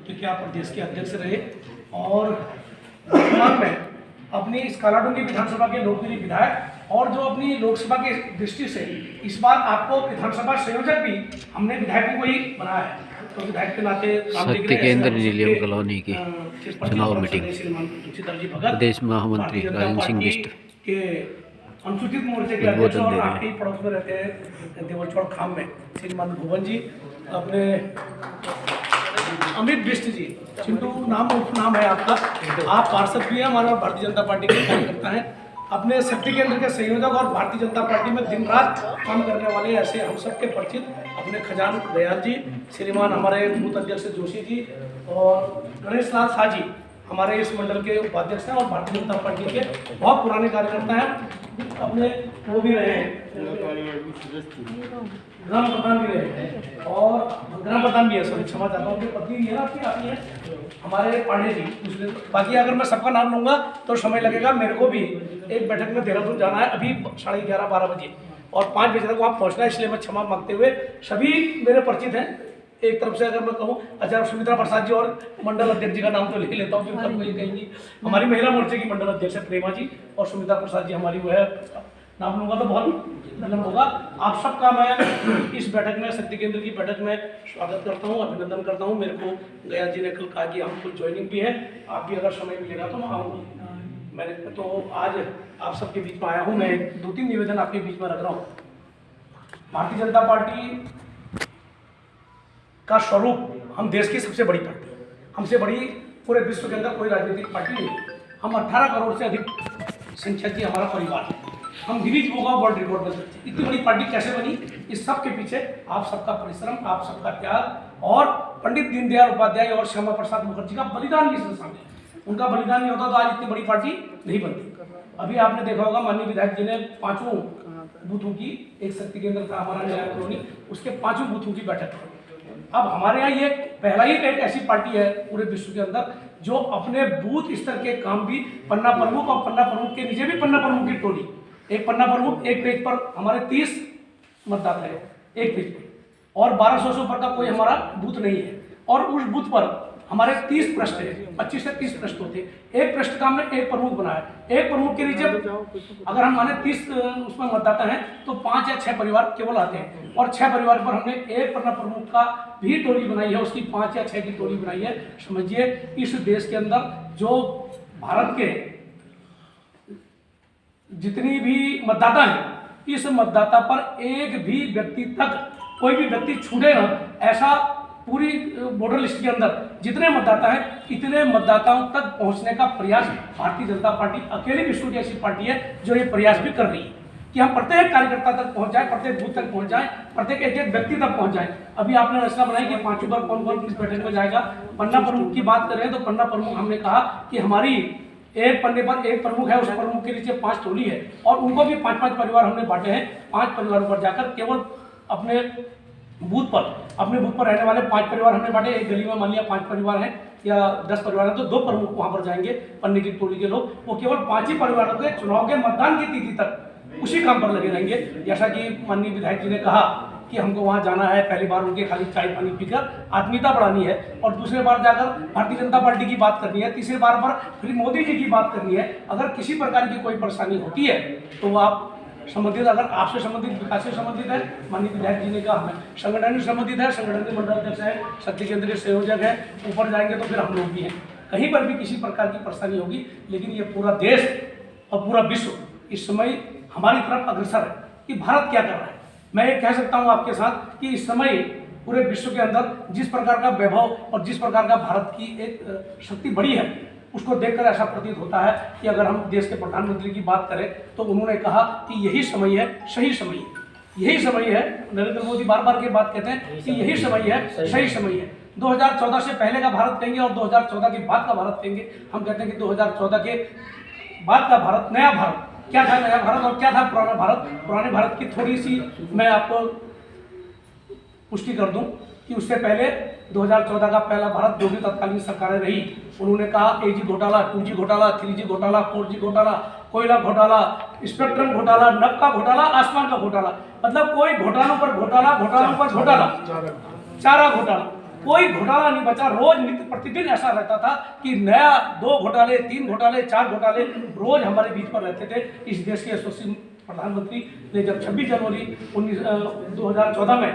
क्या प्रदेश के अध्यक्ष रहे और वर्तमान में अपनी इस कालाडूंगी विधानसभा के लोकप्रिय विधायक और जो अपनी लोकसभा की दृष्टि से इस बार आपको विधानसभा संयोजक भी हमने विधायकों को ही बनाया है। तो विधायक के नाते शक्ति केंद्र नीलियम कॉलोनी की चुनाव मीटिंग प्रदेश महामंत्री राजेंद्र सिंह बिष्ट के अनुसूचित मोर्चे के अध्यक्ष और आपके पड़ोस में रहते हैं देवलचौड़ खाम में श्रीमान भुवन जी, अपने अमित बिष्ट जी, चिंटू नाम उपनाम है आपका, आप पार्षद भी हैं, हमारे भारतीय जनता पार्टी के कार्यकर्ता हैं, अपने शक्ति केंद्र के संयोजक और भारतीय जनता पार्टी में दिन रात काम करने वाले ऐसे हम सबके परिचित अपने खजान दयाल जी, श्रीमान हमारे बूथ अध्यक्ष जोशी जी और गणेश लाल शाह जी हमारे इस मंडल के उपाध्यक्ष हैं और भारतीय जनता पार्टी के बहुत पुराने कार्यकर्ता हैं। अपने वो भी रहे हैं, ग्राम प्रधान भी रहे और ग्राम प्रधान भी है, सॉरी क्षमा चाहता हूँ, पत्नी भी है ना आपकी, आती है हमारे पांडे जी। बाकी अगर मैं सबका नाम लूँगा तो समय लगेगा, मेरे को भी एक बैठक में देहरादून जाना है अभी 11:30-12 बजे और 5 बजे तक वहाँ पहुँचना है, इसलिए मैं क्षमा मांगते हुए सभी मेरे परिचित हैं। एक तरफ से अगर मैं कहूँ आचार्य सुमित्रा प्रसाद जी और मंडल अध्यक्ष जी का नाम तो ले लेता हूँ, कल मुझे कहेंगी हमारी महिला मोर्चे की मंडल अध्यक्ष है प्रेमा जी और सुमित्रा प्रसाद जी हमारी वो है, नाम लूँगा तो बहुत मतलब होगा। आप सबका मैं इस बैठक में शक्ति केंद्र की बैठक में स्वागत करता हूँ, अभिनंदन करता हूँ। मेरे को गया जी ने कल कहा कि हमको ज्वाइनिंग भी है, आप भी अगर समय मिलेगा तो मैं आऊँगा। मैंने तो आज आप सबके बीच में आया हूँ, मैं 2-3 निवेदन आपके बीच में रख रहा हूँ। भारतीय जनता पार्टी का स्वरूप, हम देश की सबसे बड़ी पार्टी है, हमसे बड़ी पूरे विश्व के अंदर कोई राजनीतिक पार्टी नहीं। हम 18 करोड़ से अधिक संख्या की हमारा परिवार है, हम Guinness book of world record बन सकते हैं। इतनी बड़ी पार्टी कैसे बनी, इस सब के पीछे आप सबका परिश्रम, आप सबका त्याग और पंडित दीनदयाल उपाध्याय और श्यामा प्रसाद मुखर्जी का बलिदान भी इसमें शामिल है। उनका बलिदान नहीं होता तो आज इतनी बड़ी पार्टी नहीं बनती। अभी आपने देखा होगा माननीय विधायक जी ने 5 बूथों की, एक शक्ति केंद्र था हमारा नया कॉलोनी, उसके 5 बूथों की बैठक की। अब हमारे यहाँ ये पहला ही एक ऐसी पार्टी है पूरे विश्व के अंदर जो अपने बूथ स्तर के काम भी पन्ना प्रमुख और पन्ना प्रमुख के नीचे भी पन्ना प्रमुख की टोली, एक पन्ना प्रमुख एक पेज पर हमारे 30 मतदाता है एक पेज पर और 1200 से ऊपर का कोई हमारा बूथ नहीं है और उस बूथ पर हमारे 30 पृष्ठ है, 25 से 30 पृष्ठ होते हैं। एक पृष्ठ का हमने एक प्रमुख बनाया, एक प्रमुख के नीचे अगर हम माने 30 उसमें मतदाता हैं तो 5 या 6 परिवार केवल आते हैं और 6 परिवार पर हमने एक पन्ना प्रमुख का भी टोली बनाई है, उसकी 5 या 6 की टोली बनाई है। समझिए इस देश के अंदर जो भारत के जितनी भी मतदाता हैं, इस मतदाता पर एक भी व्यक्ति तक कोई भी व्यक्ति छूटे ना, ऐसा पूरी वोटर लिस्ट के अंदर जितने मतदाता हैं इतने मतदाताओं तक पहुंचने का प्रयास भारतीय जनता पार्टी अकेली विश्व की ऐसी पार्टी है जो ये प्रयास भी कर रही है कि हम प्रत्येक कार्यकर्ता तक पहुंच जाए, प्रत्येक बूथ तक पहुंच जाए, प्रत्येक एक व्यक्ति तक पहुंच जाए। अभी आपने रचना बनाई कि 5 बार कौन किस बैठक में जाएगा। पन्ना प्रमुख की बात करें तो पन्ना प्रमुख हमने कहा कि हमारी एक पन्ने पर एक प्रमुख है, उस प्रमुख के नीचे 5 टोली है और उनको भी 5-5 परिवार हमने बांटे हैं। 5 परिवारों पर जाकर केवल अपने बूथ पर रहने वाले 5 परिवार हमने बांटे। एक गली में मान लिया 5 परिवार हैं या 10 परिवार हैं तो 2 प्रमुख वहां पर जाएंगे, पन्ने की टोली के लोग, वो केवल 5 ही परिवारों के चुनाव के मतदान की तिथि तक उसी काम पर लगे रहेंगे। जैसा कि माननीय विधायक जी ने कहा कि हमको वहां जाना है, पहली बार उनके खाली चाय पानी पीकर आत्मीयता बढ़ानी है और दूसरे बार जाकर भारतीय जनता पार्टी की बात करनी है, तीसरे बार पर फिर मोदी जी की बात करनी है। अगर किसी प्रकार की कोई परेशानी होती है तो आप संबंधित, अगर आपसे संबंधित, विकास से संबंधित है, माननीय विधायक जी ने कहा हमें संगठन से संबंधित है, संगठन के मंडल अध्यक्ष है, शक्ति केंद्र के संयोजक है, ऊपर जाएंगे तो फिर हम लोग भी हैं। कहीं पर भी किसी प्रकार की परेशानी होगी, लेकिन ये पूरा देश और पूरा विश्व इस समय हमारी तरफ अग्रसर है कि भारत क्या कर रहा है। मैं ये कह सकता हूँ आपके साथ कि इस समय पूरे विश्व के अंदर जिस प्रकार का वैभव और जिस प्रकार का भारत की एक शक्ति बड़ी है, उसको देखकर ऐसा प्रतीत होता है कि अगर हम देश के प्रधानमंत्री की बात करें तो उन्होंने कहा कि यही समय है, सही समय है, यही समय है। नरेंद्र मोदी बार बार के बात कहते हैं कि यही समय है, सही समय है। 2014 से पहले का भारत कहेंगे और 2014 के बाद का भारत कहेंगे। हम कहते हैं कि 2014 के बाद का भारत, नया भारत, क्या था नया भारत और क्या था पुराना भारत। पुराने भारत की थोड़ी सी मैं आपको पुष्टि कर दूं कि उससे पहले 2014 का पहला भारत जो भी तत्कालीन सरकारें रही, उन्होंने कहा 1G घोटाला, 2G घोटाला, 3G घोटाला, 4G घोटाला, कोयला घोटाला, स्पेक्ट्रम घोटाला, नक्का घोटाला, आसमान का घोटाला, मतलब कोई घोटालों पर घोटाला, घोटालों पर घोटाला, चारा घोटाला। कोई घोटाला नहीं बचा। रोज नित्य प्रतिदिन ऐसा रहता था कि नया 2 घोटाले, 3 घोटाले, 4 घोटाले रोज हमारे बीच पर रहते थे। इस देश के यशस्वी प्रधानमंत्री ने जब 26 जनवरी 2014 में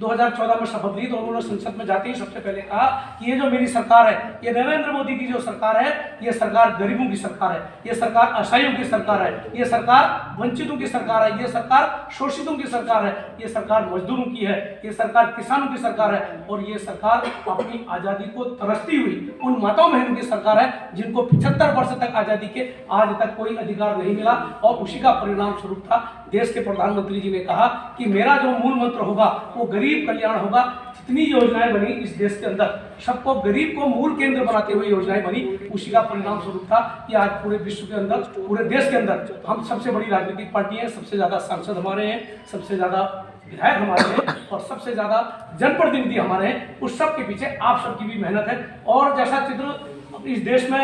2014 में शपथ ली तो उन्होंने संसद में जाते ही सबसे पहले कहा कि ये जो मेरी सरकार है, ये नरेंद्र मोदी की जो सरकार है, ये सरकार गरीबों की सरकार है, ये सरकार असहायों की सरकार है, ये सरकार वंचितों की सरकार है, ये सरकार शोषितों की सरकार है, ये सरकार मजदूरों की है, ये सरकार किसानों की सरकार है और ये सरकार अपनी आज़ादी को तरसती हुई उन माताओं बहनों की सरकार है जिनको 75 वर्ष तक आज़ादी के आज तक कोई अधिकार नहीं मिला। और उसी का परिणाम स्वरूप था देश के प्रधानमंत्री जी ने कहा कि मेरा जो मूल मंत्र होगा वो गरीब कल्याण होगा। जितनी योजनाएं बनी इस देश के अंदर, सबको गरीब को मूल केंद्र बनाते हुए योजनाएं बनी, उसी का परिणाम स्वरूप था कि आज पूरे विश्व के अंदर, पूरे देश के अंदर हम सबसे बड़ी राजनीतिक पार्टी है, सबसे ज्यादा सांसद हमारे हैं, सबसे ज्यादा विधायक हमारे हैं और सबसे ज्यादा जनप्रतिनिधि हमारे हैं। उस सब के पीछे आप सबकी भी मेहनत है। और जैसा चित्र इस देश में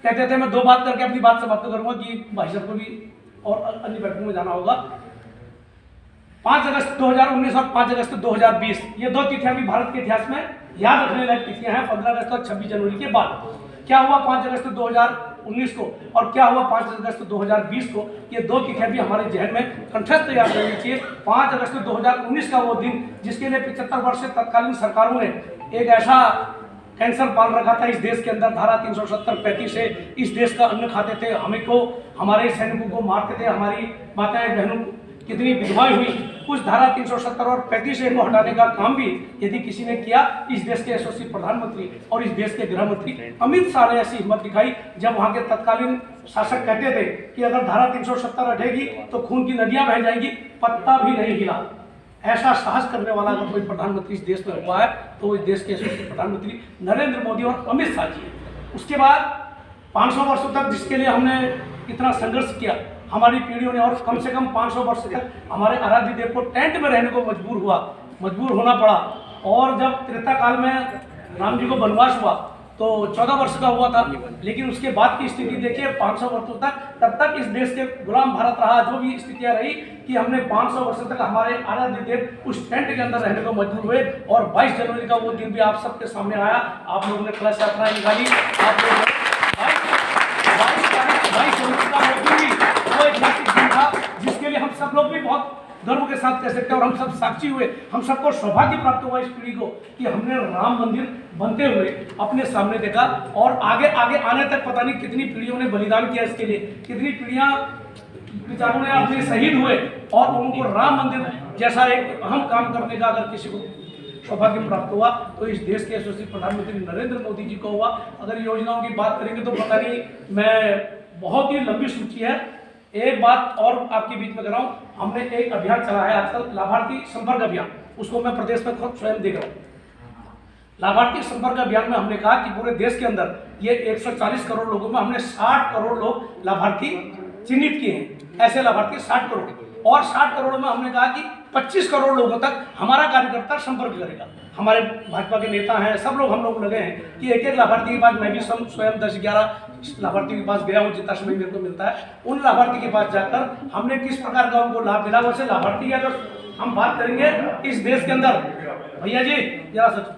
कहते थे, मैं 2 बात करके अपनी बात समाप्त करूंगा कि भाई साहब को भी और अन्य बैठकों में जाना होगा। 5 अगस्त 2019 और 5 अगस्त 2020 ये 2 तिथियां भी भारत के इतिहास में याद रखने लायक तिथियां हैं। 15 अगस्त और 26 जनवरी के बाद क्या हुआ 5 अगस्त 2019 को और क्या हुआ 5 अगस्त 2020 को, ये 2 तिथियां भी हमारे जहन में कंठस्थ याद रहनी चाहिए। 5 अगस्त 2019 का वो दिन जिसके लिए 75 वर्ष से तत्कालीन सरकारों ने एक ऐसा कैंसर पाल रखा था इस देश के अंदर, धारा 370-35 से इस देश का अन्न खाते थे, हमें को हमारे सैनिकों को मारते थे, हमारी माताएं बहनों कितनी विधवाएं हुई। उस धारा 370 और 35 को हटाने का काम भी यदि किसी ने किया, इस देश के यशस्वी प्रधानमंत्री और इस देश के गृह मंत्री अमित शाह ने ऐसी हिम्मत दिखाई जब वहां के तत्कालीन शासक कहते थे कि अगर धारा 370 हटेगी तो खून की नदियां बह जाएंगी, पत्ता भी नहीं हिला। ऐसा साहस करने वाला अगर कोई प्रधानमंत्री इस देश में हुआ है तो इस देश के यशस्वी प्रधानमंत्री नरेंद्र मोदी और अमित शाह जी है। उसके बाद 500 वर्षों तक जिसके लिए हमने इतना संघर्ष किया, हमारी पीढ़ियों ने, और कम से कम 500 वर्ष तक हमारे आराध्य देव को टेंट में रहने को मजबूर होना पड़ा। और जब त्रेता काल में राम जी को वनवास हुआ तो 14 वर्ष का हुआ था, लेकिन उसके बाद की स्थिति देखिए 500 वर्षों तक, तब तक इस देश के गुलाम भारत रहा। जो भी स्थितियां रही कि हमने 500 वर्षों तक हमारे आराध्य देव उस टेंट के अंदर रहने को मजबूर हुए। और 22 जनवरी का वो दिन भी आप सबके सामने आया, आप लोगों ने कलश यात्रा निकाली, आप लोगों ने 22 जनवरी का वो दिन भी वो ऐतिहासिक दिन था जिसके लिए हम सब लोग भी बहुत गर्व के साथ कह सकते हैं और हम सब साक्षी हुए। हम सबको सौभाग्य प्राप्त हुआ इस पीढ़ी को कि हमने राम मंदिर बनते हुए अपने सामने देखा। और आगे आगे आने तक पता नहीं कितनी पीढ़ियों ने बलिदान किया इसके लिए, कितनी पीढ़ियां विचारों ने अपने शहीद हुए और उनको राम मंदिर जैसा एक अहम काम करने का अगर किसी को सौभाग्य प्राप्त हुआ तो इस देश के यशस्वी प्रधानमंत्री नरेंद्र मोदी जी को हुआ। अगर योजनाओं की बात करेंगे तो पता नहीं, मैं बहुत ही लंबी सूची है। एक बात और आपके बीच में कर रहा हूँ, हमने एक अभियान चला है आजकल, लाभार्थी संपर्क अभियान, उसको मैं प्रदेश में खुद स्वयं देख रहा हूँ। लाभार्थी संपर्क अभियान में हमने कहा कि पूरे देश के अंदर ये 140 करोड़ लोगों में हमने 60 करोड़ लोग लाभार्थी चिन्हित किए हैं, ऐसे लाभार्थी 60 करोड़, और 60 करोड़ में हमने कहा कि 25 करोड़ लोगों तक हमारा कार्यकर्ता संपर्क करेगा। हमारे भाजपा के नेता हैं, सब लोग हम लोग लगे हैं कि एक एक लाभार्थी के पास, मैं भी स्वयं 10-11 लाभार्थी के पास गया हूँ जितना समय मेरे को मिलता है, उन लाभार्थी के पास जाकर हमने किस प्रकार का उनको लाभ मिला। वैसे लाभार्थी की अगर हम बात करेंगे इस देश के अंदर, भैया जी जरा सच,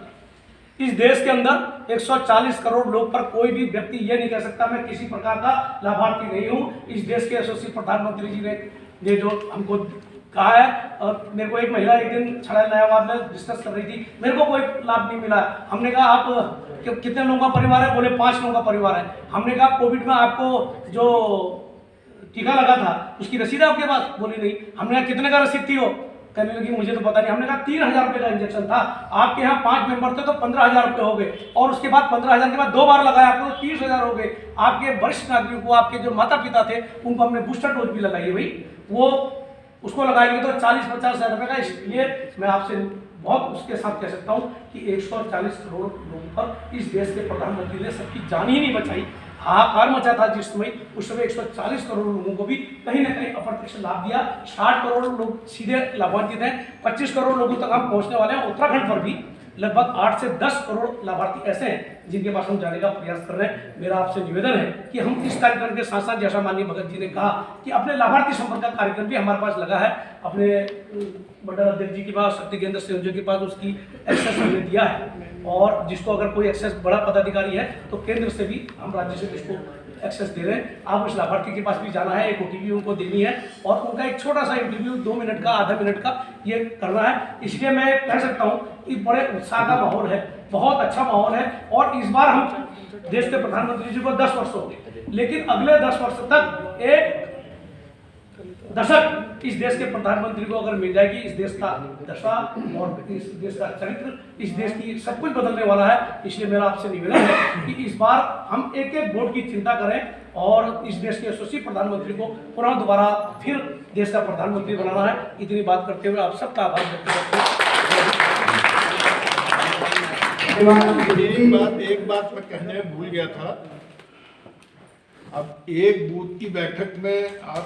इस देश के अंदर 140 करोड़ लोग पर कोई भी व्यक्ति ये नहीं कह सकता मैं किसी प्रकार का लाभार्थी नहीं हूँ। इस देश के यशस्वी प्रधानमंत्री जी ने जो हमको कहा है, और मेरे को एक महिला एक दिन छड़ा नयाबाद में डिस्कस कर रही थी, मेरे को कोई लाभ नहीं मिला। हमने कहा आप कितने लोगों का परिवार है, बोले 5 लोगों का परिवार है। हमने कहा कोविड में आपको जो टीका लगा था उसकी रसीद है आपके पास, बोली नहीं। हमने कहा कितने का रसीद थी, वो कहने लगी मुझे तो पता नहीं। हमने कहा 3000 रुपये का इंजेक्शन था, आपके यहाँ 5 मेंबर थे तो 15000 रुपये हो गए, और उसके बाद 15000 के बाद 2 बार लगाया आपको तो 30000 हो गए। आपके वरिष्ठ नागरिकों को, आपके जो माता पिता थे उनको हमने बूस्टर डोज भी लगाई है भाई, वो उसको लगाएंगे तो 40-50 हज़ार रुपये का। इसलिए मैं आपसे बहुत उसके साथ कह सकता हूँ कि 140 करोड़ लोगों पर इस देश के प्रधानमंत्री ने सबकी जान ही नहीं बचाई, हाहाकार मचा था जिस समय, उस समय 140 करोड़ लोगों को भी कहीं ना कहीं अप्रत्यक्ष लाभ दिया। 60 करोड़ लोग सीधे लाभान्वित हैं, 25 करोड़ लोगों तक हम पहुंचने वाले हैं उत्तराखंड पर भी, लगभग 8 से 10 करोड़ लाभार्थी ऐसे हैं जिनके पास हम जाने का प्रयास कर रहे हैं। मेरा आपसे निवेदन है कि हम इस कार्यक्रम के साथ साथ, जैसा माननीय भगत जी ने कहा कि अपने लाभार्थी संपर्क का कार्यक्रम भी हमारे पास लगा है, अपने मंडल अध्यक्ष जी के पास, शक्ति केंद्र संयोजक के पास उसकी एक्सेस हमने दिया है, और जिसको अगर कोई एक्सेस बड़ा पदाधिकारी है तो केंद्र से भी, हम राज्य से इसको एक्सेस दे रहे हैं। आप उस लाभार्थी के पास भी जाना है, एक ओटीपी उनको देनी है और उनका एक छोटा सा इंटरव्यू 2 मिनट का, आधा मिनट का ये करना है। इसलिए मैं कह सकता हूँ कि बड़े उत्साह का माहौल है, बहुत अच्छा माहौल है। और इस बार हम देश के प्रधानमंत्री जी को 10 वर्ष हो गए, लेकिन अगले 10 वर्ष तक एक दशक इस देश के प्रधानमंत्री को अगर मिल जाएगी, इस देश का दशा और इस देश का चरित्र, इस देश की सब कुछ बदलने वाला है। इसलिए मेरा आपसे निवेदन है कि इस बार हम एक एक वोट की चिंता करें और इस देश के यशस्वी प्रधानमंत्री को पुनः दोबारा फिर देश का प्रधानमंत्री बनाना है। इतनी बात करते हुए आप सबका आभार व्यक्त करते हैं। एक बात मैं कहने भूल गया था। अब एक बूथ की बैठक में आप